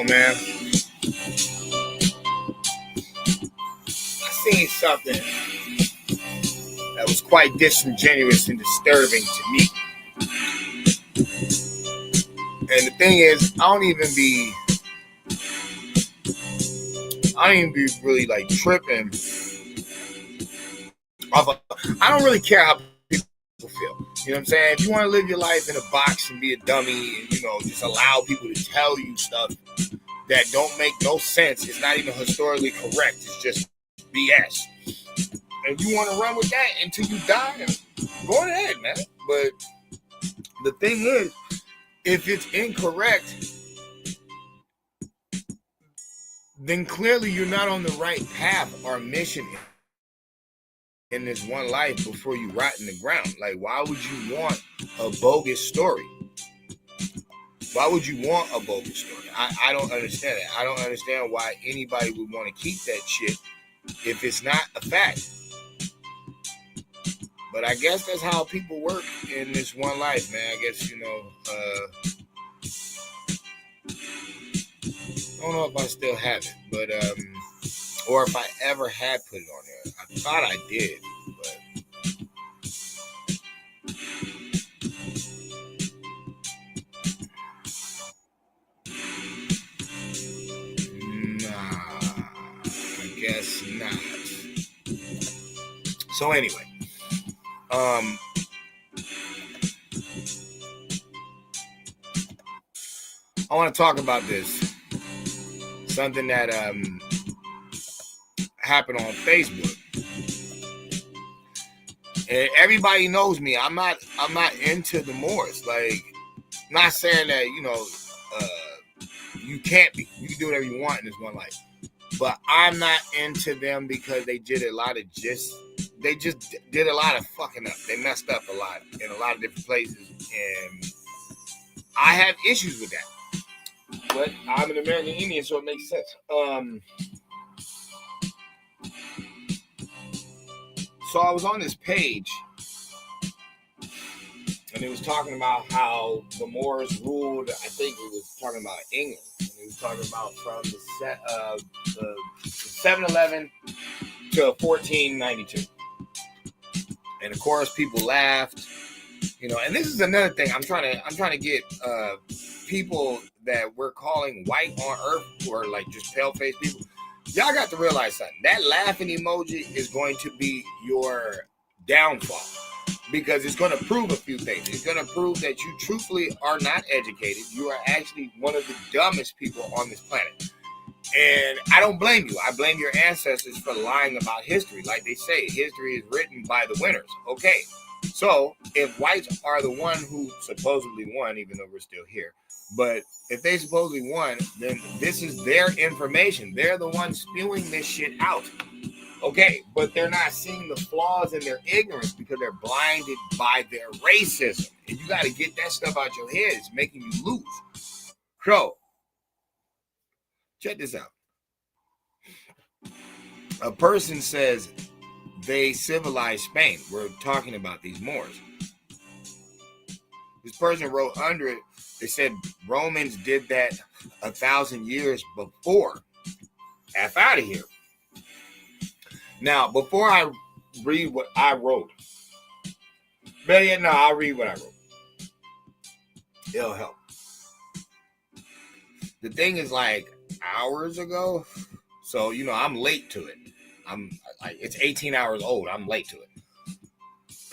man. I seen something that was quite disingenuous and disturbing to me. And the thing is, I don't even be really like tripping off of, I don't really care how people feel. You know what I'm saying? If you want to live your life in a box and be a dummy and, just allow people to tell you stuff that don't make no sense, it's not even historically correct, it's just BS. And you want to run with that until you die, go ahead, man. But the thing is, if it's incorrect, then clearly you're not on the right path or mission in this one life before you rot in the ground. Like, why would you want a bogus story? Why would you want a bogus story? I don't understand that. I don't understand why anybody would want to keep that shit if it's not a fact. But I guess that's how people work in this one life, man. I guess, I don't know if I still have it, but, or if I ever had put it on there. I thought I did, but. Nah, I guess not. So anyway, I want to talk about this. Something that happened on Facebook. And everybody knows me. I'm not into the Moors. Like, I'm not saying that, you can't be. You can do whatever you want in this one life. But I'm not into them because they did a lot of they just did a lot of fucking up. They messed up a lot in a lot of different places. And I have issues with that. But I'm an American Indian, so it makes sense. So I was on this page, and it was talking about how the Moors ruled. I think it was talking about England. And it was talking about from the 711 to 1492. And of course, people laughed. And this is another thing. I'm trying to get people that we're calling white on earth, who are like just pale-faced people. Y'all got to realize something. That laughing emoji is going to be your downfall, because it's going to prove a few things. It's going to prove that you truthfully are not educated. You are actually one of the dumbest people on this planet. And I don't blame you. I blame your ancestors for lying about history. Like they say, history is written by the winners. Okay, so if whites are the one who supposedly won, even though we're still here, but if they supposedly won, then this is their information. They're the ones spewing this shit out. Okay, but they're not seeing the flaws in their ignorance because they're blinded by their racism. And you got to get that stuff out your head. It's making you lose. So, check this out. A person says they civilized Spain. We're talking about these Moors. This person wrote under it, they said Romans did that 1,000 years before. F out of here. Now, before I read what I wrote, I'll read what I wrote. It'll help. The thing is like hours ago, so I'm late to it. It's 18 hours old. I'm late to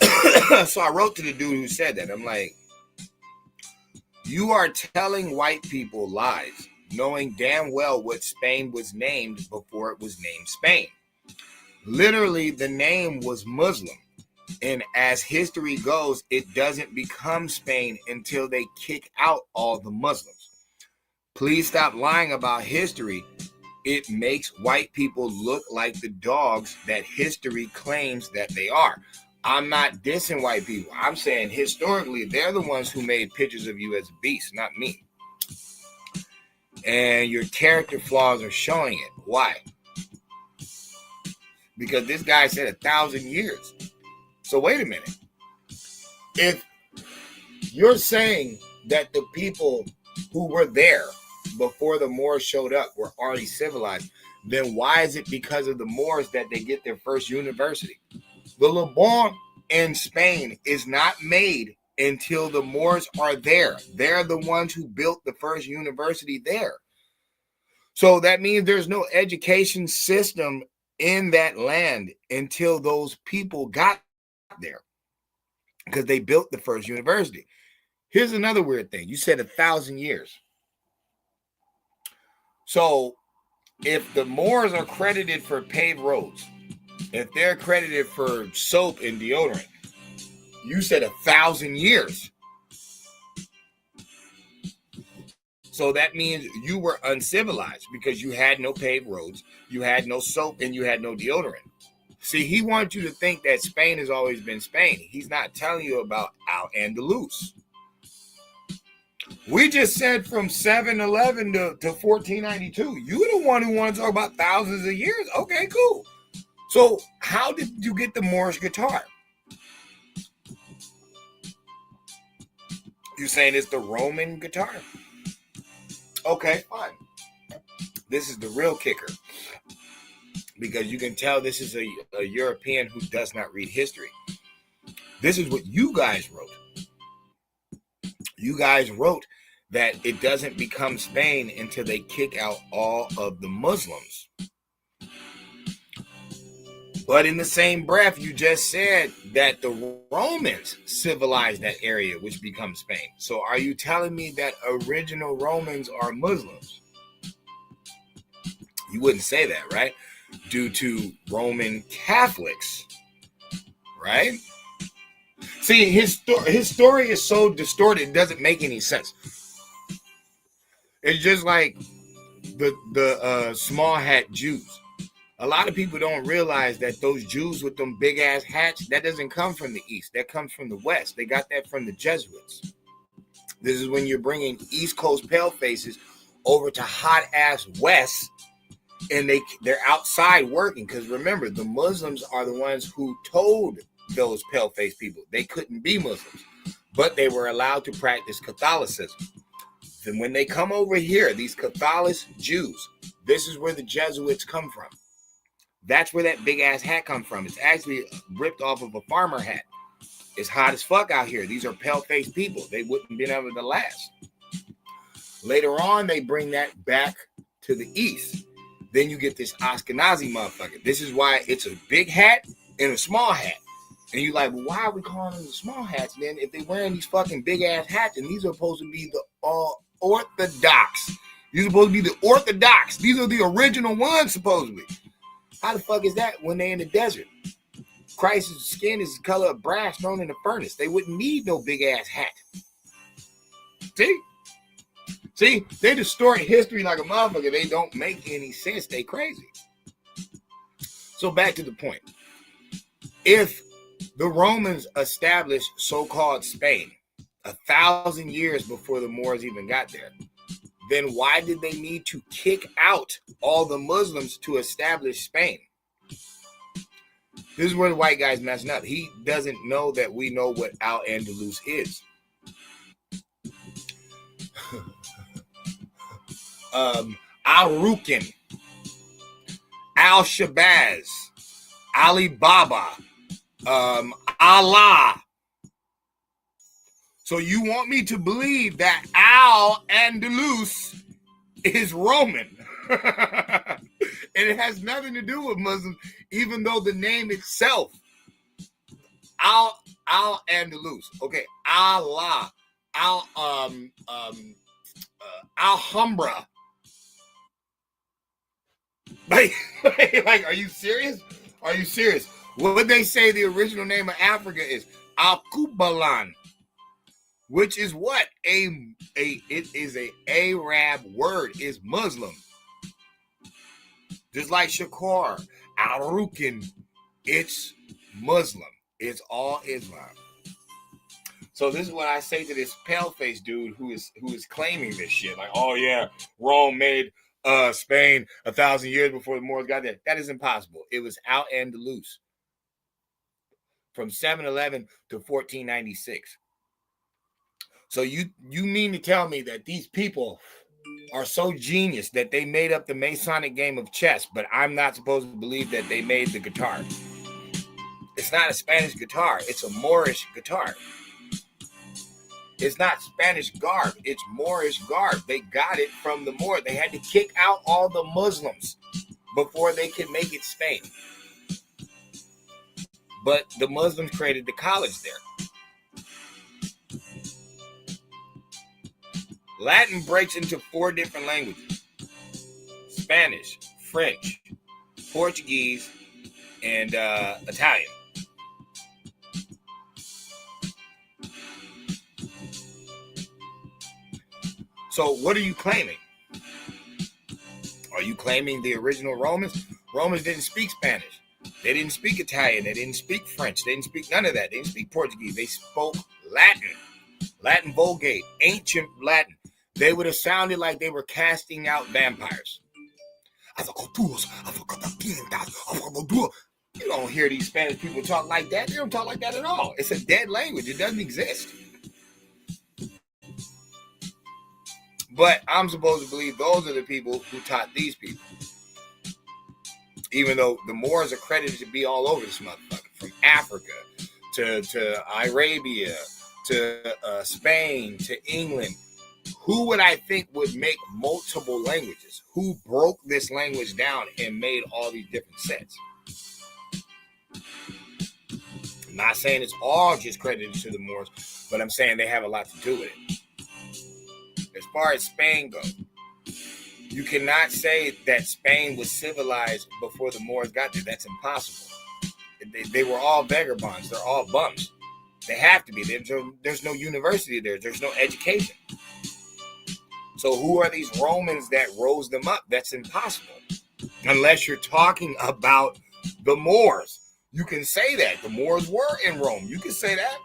it. So I wrote to the dude who said that. I'm like, you are telling white people lies, knowing damn well what Spain was named before it was named Spain. Literally, the name was Muslim. And as history goes, it doesn't become Spain until they kick out all the Muslims. Please stop lying about history. It makes white people look like the dogs that history claims that they are. I'm not dissing white people. I'm saying historically, they're the ones who made pictures of you as a beast, not me. And your character flaws are showing it. Why? Because this guy said 1,000 years. So wait a minute. If you're saying that the people who were there before the Moors showed up were already civilized, then why is it because of the Moors that they get their first university? The Levant in Spain is not made until the Moors are there. They're the ones who built the first university there. So that means there's no education system in that land until those people got there, because they built the first university. Here's another weird thing. You said 1,000 years. So if the Moors are credited for paved roads, if they're credited for soap and deodorant, you said 1,000 years. So that means you were uncivilized because you had no paved roads, you had no soap, and you had no deodorant. See, he wants you to think that Spain has always been Spain. He's not telling you about Al-Andalus. We just said from 711 to 1492. You're the one who wants to talk about thousands of years. Okay, cool. So how did you get the Moorish guitar? You saying it's the Roman guitar? Okay, fine. This is the real kicker, because you can tell this is a European who does not read history. This is what you guys wrote. You guys wrote that it doesn't become Spain until they kick out all of the Muslims. But in the same breath, you just said that the Romans civilized that area, which becomes Spain. So are you telling me that original Romans are Muslims? You wouldn't say that, right? Due to Roman Catholics, right? See, his story is so distorted, it doesn't make any sense. It's just like the small hat Jews. A lot of people don't realize that those Jews with them big ass hats, that doesn't come from the East. That comes from the West. They got that from the Jesuits. This is when you're bringing East Coast pale faces over to hot ass West, and they're outside working. Because remember, the Muslims are the ones who told those pale face people they couldn't be Muslims, but they were allowed to practice Catholicism. Then when they come over here, these Catholic Jews, this is where the Jesuits come from. That's where that big ass hat comes from. It's actually ripped off of a farmer hat. It's hot as fuck out here. These are pale-faced people. They wouldn't have been able to last. Later on, they bring that back to the East. Then you get this Ashkenazi motherfucker. This is why it's a big hat and a small hat. And you're like, well, why are we calling them the small hats then if they're wearing these fucking big ass hats? And these are supposed to be the Orthodox. These are supposed to be the Orthodox. These are the original ones, supposedly. How the fuck is that when they're in the desert? Christ's skin is the color of brass thrown in the furnace. They wouldn't need no big ass hat. See, they distort history like a motherfucker. They don't make any sense. They crazy. So back to the point. If the Romans established so-called Spain 1,000 years before the Moors even got there, then why did they need to kick out all the Muslims to establish Spain? This is where the white guy's messing up. He doesn't know that we know what Al-Andalus is. Al-Rukin, Al-Shabazz, Alibaba, Allah. So you want me to believe that Al-Andalus is Roman. And it has nothing to do with Muslims, even though the name itself, Al-Andalus. Okay, Allah, Alhambra. Like, are you serious? Are you serious? What would they say the original name of Africa is? Al-Kubalan. Which is what? It is a Arab word, is Muslim. Just like Shakur, Al-Rukin, it's Muslim. It's all Islam. So this is what I say to this pale-faced dude who is claiming this shit. Like, oh yeah, Rome made Spain 1,000 years before the Moors got there. That is impossible. It was Al-Andalus from 711 to 1496. So you mean to tell me that these people are so genius that they made up the Masonic game of chess, but I'm not supposed to believe that they made the guitar. It's not a Spanish guitar. It's a Moorish guitar. It's not Spanish garb. It's Moorish garb. They got it from the Moor. They had to kick out all the Muslims before they could make it Spain. But the Muslims created the college there. Latin breaks into 4 different languages: Spanish, French, Portuguese, and Italian. So what are you claiming? Are you claiming the original Romans? Romans didn't speak Spanish. They didn't speak Italian. They didn't speak French. They didn't speak none of that. They didn't speak Portuguese. They spoke Latin. Latin Vulgate, ancient Latin. They would have sounded like they were casting out vampires. You don't hear these Spanish people talk like that. They don't talk like that at all. It's a dead language. It doesn't exist. But I'm supposed to believe those are the people who taught these people. Even though the Moors are credited to be all over this motherfucker, from Africa to Arabia to Spain to England. Who would I think would make multiple languages? Who broke this language down and made all these different sets? I'm not saying it's all just credited to the Moors, but I'm saying they have a lot to do with it. As far as Spain goes, you cannot say that Spain was civilized before the Moors got there. That's impossible. They were all vagabonds. They're all bums. They have to be. There's no university there. There's no education. So who are these Romans that rose them up? That's impossible. Unless you're talking about the Moors. You can say that. The Moors were in Rome. You can say that.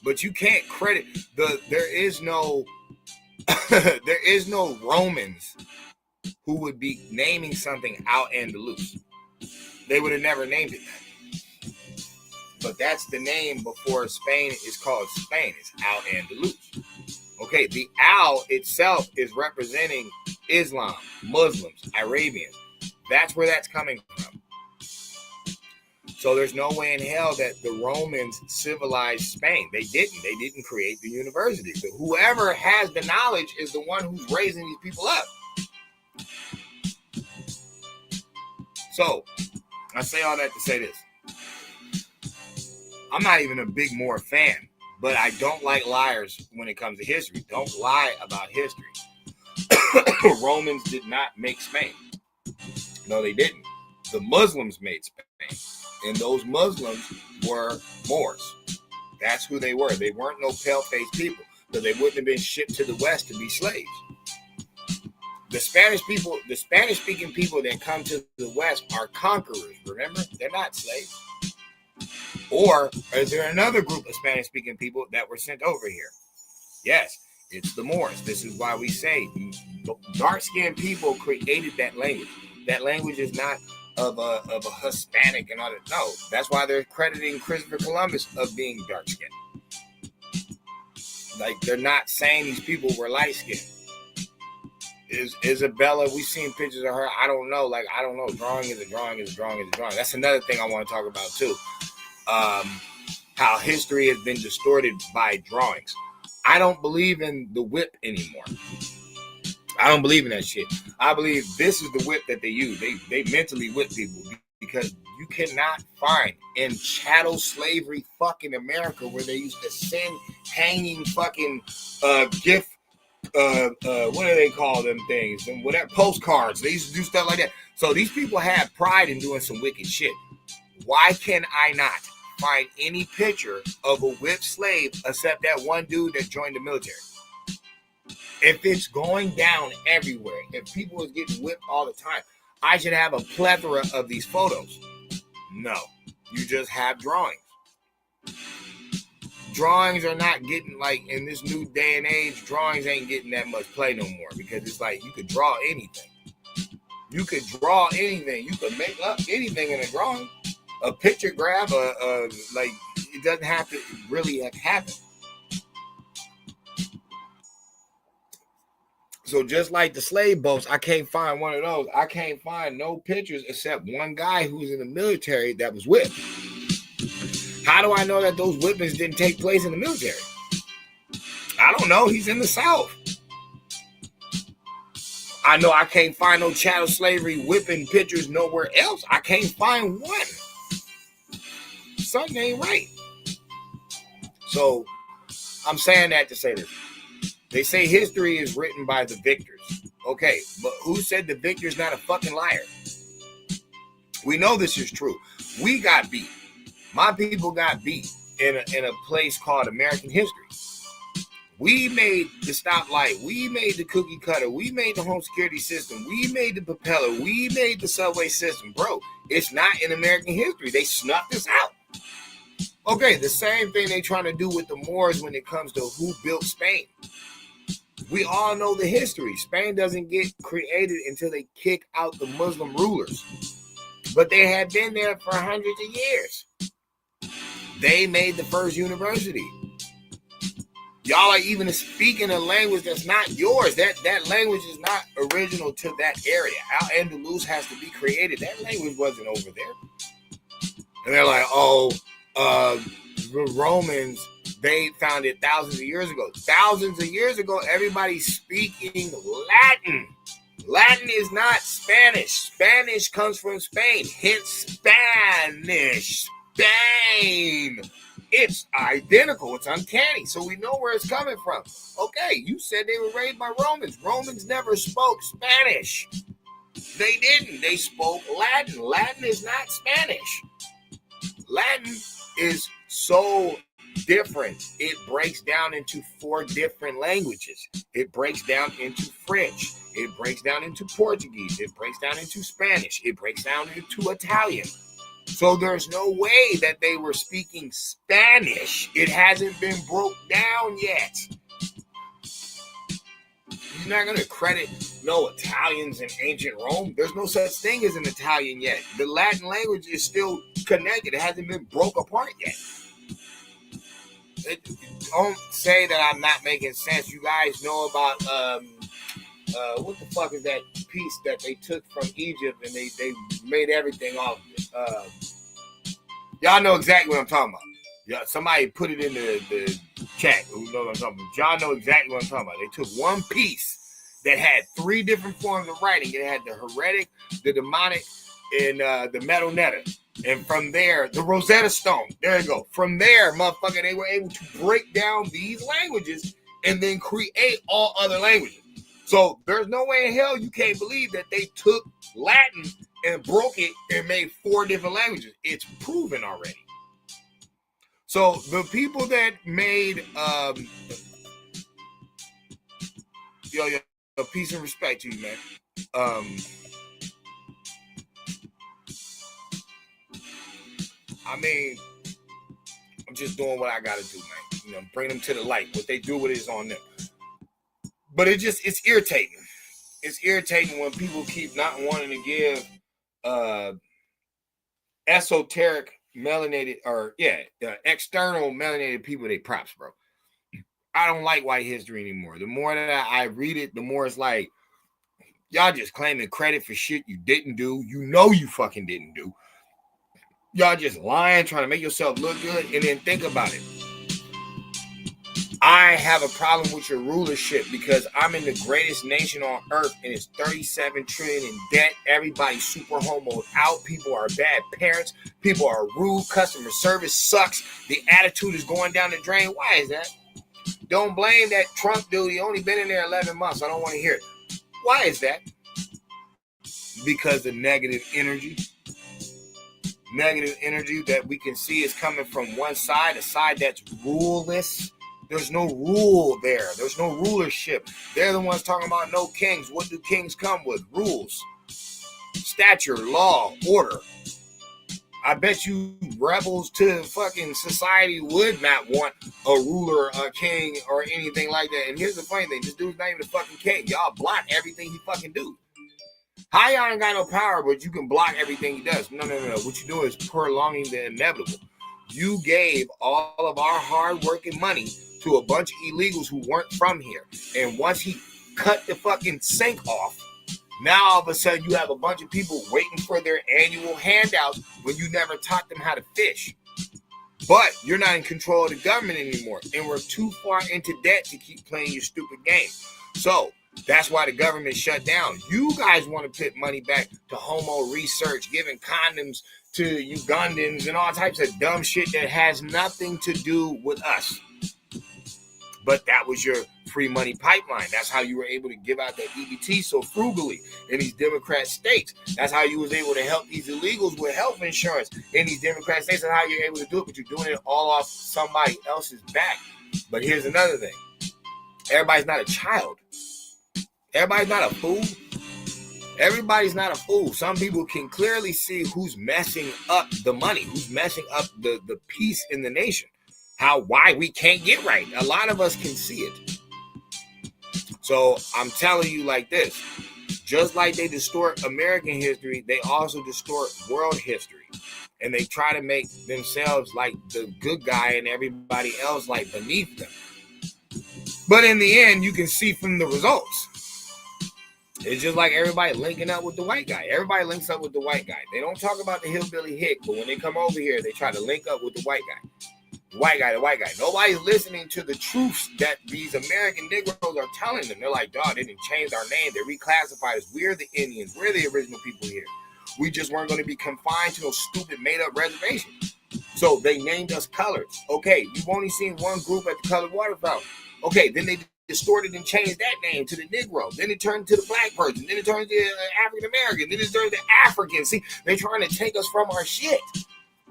But you can't credit there is no Romans who would be naming something Al-Andalus. They would have never named it that. But that's the name before Spain is called Spain. It's Al-Andalus. Okay, the Al itself is representing Islam, Muslims, Arabians. That's where that's coming from. So there's no way in hell that the Romans civilized Spain. They didn't. They didn't create the university. So whoever has the knowledge is the one who's raising these people up. So I say all that to say this. I'm not even a big Moor fan, but I don't like liars when it comes to history. Don't lie about history. Romans did not make Spain. No, they didn't. The Muslims made Spain. And those Muslims were Moors. That's who they were. They weren't no pale-faced people, because they wouldn't have been shipped to the West to be slaves. The Spanish-speaking people that come to the West are conquerors, remember? They're not slaves. Or is there another group of Spanish-speaking people that were sent over here? Yes, it's the Moors. This is why we say dark-skinned people created that language. That language is not of a Hispanic and all that. No, that's why they're crediting Christopher Columbus of being dark-skinned. Like, they're not saying these people were light-skinned. Is Isabella, we've seen pictures of her. I don't know. Drawing is a drawing. That's another thing I want to talk about too. How history has been distorted by drawings. I don't believe in the whip anymore. I don't believe in that shit. I believe this is the whip that they use. They mentally whip people, because you cannot find in chattel slavery fucking America, where they used to send hanging fucking gift what do they call them things? And whatever, postcards. They used to do stuff like that. So these people have pride in doing some wicked shit. Why can I not find any picture of a whipped slave except that one dude that joined the military? If it's going down everywhere, if people is getting whipped all the time, I should have a plethora of these photos. No, you just have drawings. Drawings are not getting, like, in this new day and age, drawings ain't getting that much play no more, because it's like you could draw anything. You could draw anything. You could make up anything in a drawing. A picture grab, like, it doesn't have to really have happened. So just like the slave boats, I can't find one of those. I can't find no pictures except one guy who's in the military that was whipped. How do I know that those whippings didn't take place in the military? I don't know. He's in the South. I know I can't find no chattel slavery whipping pictures nowhere else. I can't find one. Something ain't right. So I'm saying that to say this. They say history is written by the victors. Okay, but who said the victor's not a fucking liar? We know this is true. We got beat. My people got beat in a place called American history. We made the stoplight. We made the cookie cutter. We made the home security system. We made the propeller. We made the subway system. Bro, it's not in American history. They snuffed us out. Okay, the same thing they trying to do with the Moors when it comes to who built Spain. We all know the history. Spain doesn't get created until they kick out the Muslim rulers. But they had been there for hundreds of years. They made the first university. Y'all are even speaking a language that's not yours. That language is not original to that area. Al-Andalus has to be created. That language wasn't over there. And they're like, the Romans, they found it thousands of years ago. Thousands of years ago, everybody's speaking Latin. Latin is not Spanish. Spanish comes from Spain. Hence Spanish. Spain. It's identical. It's uncanny. So we know where it's coming from. Okay, you said they were raised by Romans. Romans never spoke Spanish. They didn't. They spoke Latin. Latin is not Spanish. Latin is so different. It breaks down into 4 different languages. It breaks down into French. It breaks down into Portuguese. It breaks down into Spanish. It breaks down into Italian. So there's no way that they were speaking Spanish. It hasn't been broke down yet. You're not going to credit no Italians in ancient Rome. There's no such thing as an Italian yet. The Latin language is still connected. It hasn't been broke apart yet. Don't say that I'm not making sense. You guys know about what the fuck is that piece that they took from Egypt and they made everything off of it? Y'all know exactly what I'm talking about. Yeah, somebody put it in the chat. Who knows what I'm talking about? Y'all know exactly what I'm talking about. They took one piece that had 3 different forms of writing. It had the heretic, the demonic, and the metal netta. And from there, the Rosetta Stone. There you go. From there, motherfucker, they were able to break down these languages and then create all other languages. So there's no way in hell you can't believe that they took Latin and broke it and made 4 different languages. It's proven already. So the people that made peace and respect to you, man. I mean, I'm just doing what I gotta do, man. You know, bring them to the light. What they do with it is on them. But it's irritating. It's irritating when people keep not wanting to give esoteric melanated external melanated people they props, bro. I don't like white history anymore. The more that I read it, the more it's like y'all just claiming credit for shit you didn't do. You know you fucking didn't do. Y'all just lying, trying to make yourself look good, and then think about it. I have a problem with your rulership because I'm in the greatest nation on earth and it's 37 trillion in debt. Everybody's super homoed out. People are bad parents. People are rude. Customer service sucks. The attitude is going down the drain. Why is that? Don't blame that Trump dude. He only been in there 11 months. I don't want to hear it. Why is that? Because of negative energy. Negative energy that we can see is coming from one side, a side that's ruleless. There's no rule there. There's no rulership. They're the ones talking about no kings. What do kings come with? Rules, stature, law, order. I bet you rebels to fucking society would not want a ruler, a king, or anything like that. And here's the funny thing. This dude's not even a fucking king. Y'all block everything he fucking do. How y'all ain't got no power, but you can block everything he does? No. What you do is prolonging the inevitable. You gave all of our hard-working money to a bunch of illegals who weren't from here. And once he cut the fucking sink off. Now all of a sudden you have a bunch of people waiting for their annual handouts when you never taught them how to fish. But you're not in control of the government anymore, and we're too far into debt to keep playing your stupid game. So that's why the government shut down. You guys want to put money back to homo research, giving condoms to Ugandans and all types of dumb shit that has nothing to do with us. But that was your free money pipeline. That's how you were able to give out that EBT so frugally in these Democrat states. That's how you was able to help these illegals with health insurance in these Democrat states. That's how you're able to do it, but you're doing it all off somebody else's back. But here's another thing. Everybody's not a child. Everybody's not a fool. Everybody's not a fool. Some people can clearly see who's messing up the money, who's messing up the peace in the nation. Why we can't get right. A lot of us can see it. So I'm telling you like this, just like they distort American history, they also distort world history. And they try to make themselves like the good guy and everybody else like beneath them. But in the end, you can see from the results. It's just like everybody linking up with the white guy. Everybody links up with the white guy. They don't talk about the hillbilly hick, but when they come over here, they try to link up with the white guy. The white guy. Nobody's listening to the truths that these American Negroes are telling them. They're like, dog, they didn't change our name. They reclassified us. We're the Indians. We're the original people here. We just weren't going to be confined to those stupid made-up reservations. So they named us colors. Okay, you've only seen one group at the colored water fountain. Okay, then they distorted and changed that name to the Negro. Then it turned to the black person. Then it turned to African American. Then it turned to African. See, they're trying to take us from our shit.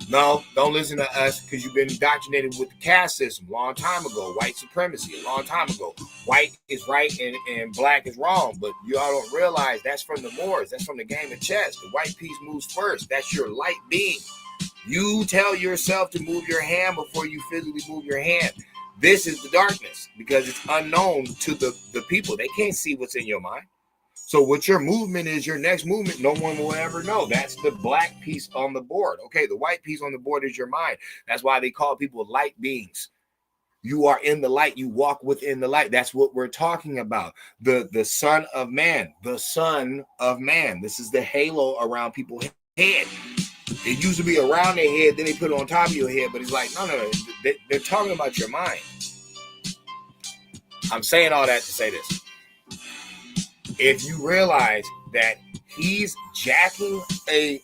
No, don't listen to us because you've been indoctrinated with the caste system a long time ago. White supremacy a long time ago. White is right and black is wrong. But you all don't realize that's from the Moors. That's from the game of chess. The white piece moves first. That's your light being. You tell yourself to move your hand before you physically move your hand. This is the darkness because it's unknown to the people. They can't see what's in your mind. So what your movement is, your next movement, no one will ever know. That's the black piece on the board. Okay, the white piece on the board is your mind. That's why they call people light beings. You are in the light. You walk within the light. That's what we're talking about. The Son of Man. The Son of Man. This is the halo around people's head. It used to be around their head, then they put it on top of your head. But it's like, no. They're talking about your mind. I'm saying all that to say this. If you realize that he's jacking a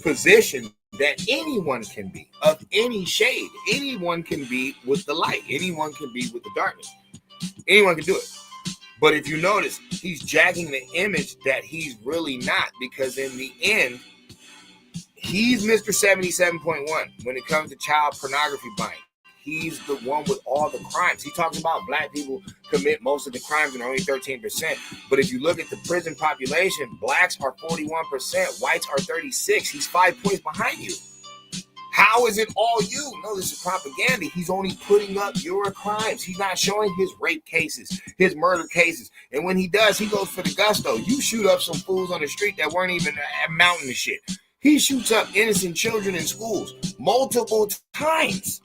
position that anyone can be, of any shade, anyone can be with the light, anyone can be with the darkness, anyone can do it. But if you notice, he's jacking the image that he's really not, because in the end, he's Mr. 77.1 when it comes to child pornography buying. He's the one with all the crimes. He talks about black people commit most of the crimes and only 13%. But if you look at the prison population, blacks are 41%, whites are 36%. He's 5 points behind you. How is it all you? No, this is propaganda. He's only putting up your crimes. He's not showing his rape cases, his murder cases. And when he does, he goes for the gusto. You shoot up some fools on the street that weren't even amounting to shit. He shoots up innocent children in schools multiple times.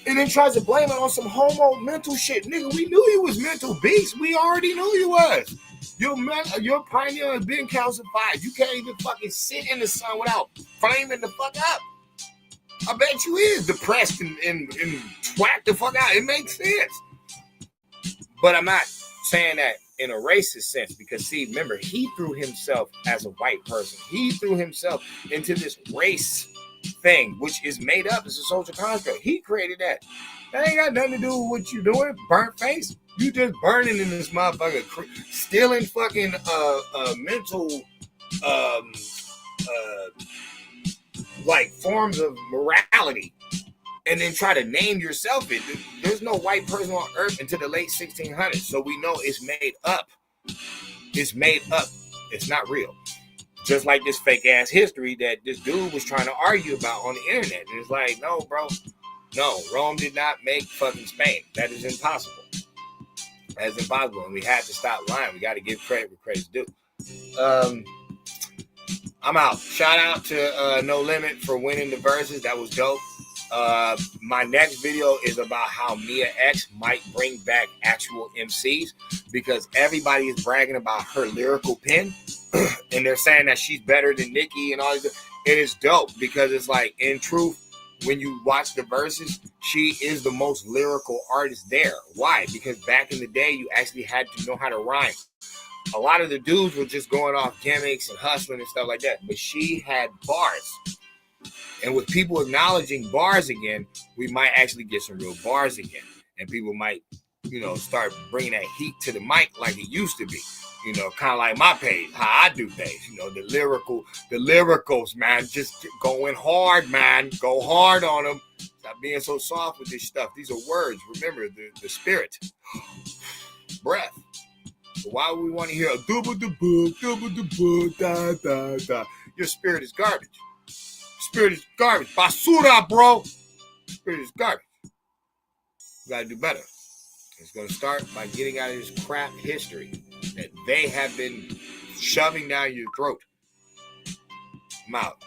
And then tries to blame it on some homo mental shit. Nigga, we knew you was mental beast. We already knew you was. Your pioneer has been calcified. You can't even fucking sit in the sun without flaming the fuck up. I bet you is depressed and twat the fuck out. It makes sense. But I'm not saying that in a racist sense because, see, remember, he threw himself as a white person. He threw himself into this race thing, which is made up as a social construct. He created that. That ain't got nothing to do with what you doing, burnt face. You just burning in this motherfucker, stealing fucking mental like forms of morality, and then try to name yourself it. There's no white person on earth until the late 1600s, so we know it's made up. It's made up. It's not real. Just like this fake ass history that this dude was trying to argue about on the internet. And it's like, no, bro. No, Rome did not make fucking Spain. That is impossible. That is impossible. And we have to stop lying. We got to give credit where credit's due. I'm out. Shout out to No Limit for winning the verses. That was dope. My next video is about how Mia X might bring back actual MCs because everybody is bragging about her lyrical pen and they're saying that she's better than Nicki and all this. It is dope because it's like, in truth, when you watch the verses, she is the most lyrical artist there. Why? Because back in the day, you actually had to know how to rhyme. A lot of the dudes were just going off gimmicks and hustling and stuff like that, but she had bars. And with people acknowledging bars again, we might actually get some real bars again. And people might, start bringing that heat to the mic like it used to be. Kind of like my page, how I do things. The lyricals, man, just going hard, man. Go hard on them. Stop being so soft with this stuff. These are words. Remember, the spirit. Breath. So why would we want to hear a da da da? Your spirit is garbage. Spirit is garbage. Basura, bro. Spirit is garbage. You gotta do better. It's gonna start by getting out of this crap history that they have been shoving down your throat. I'm out.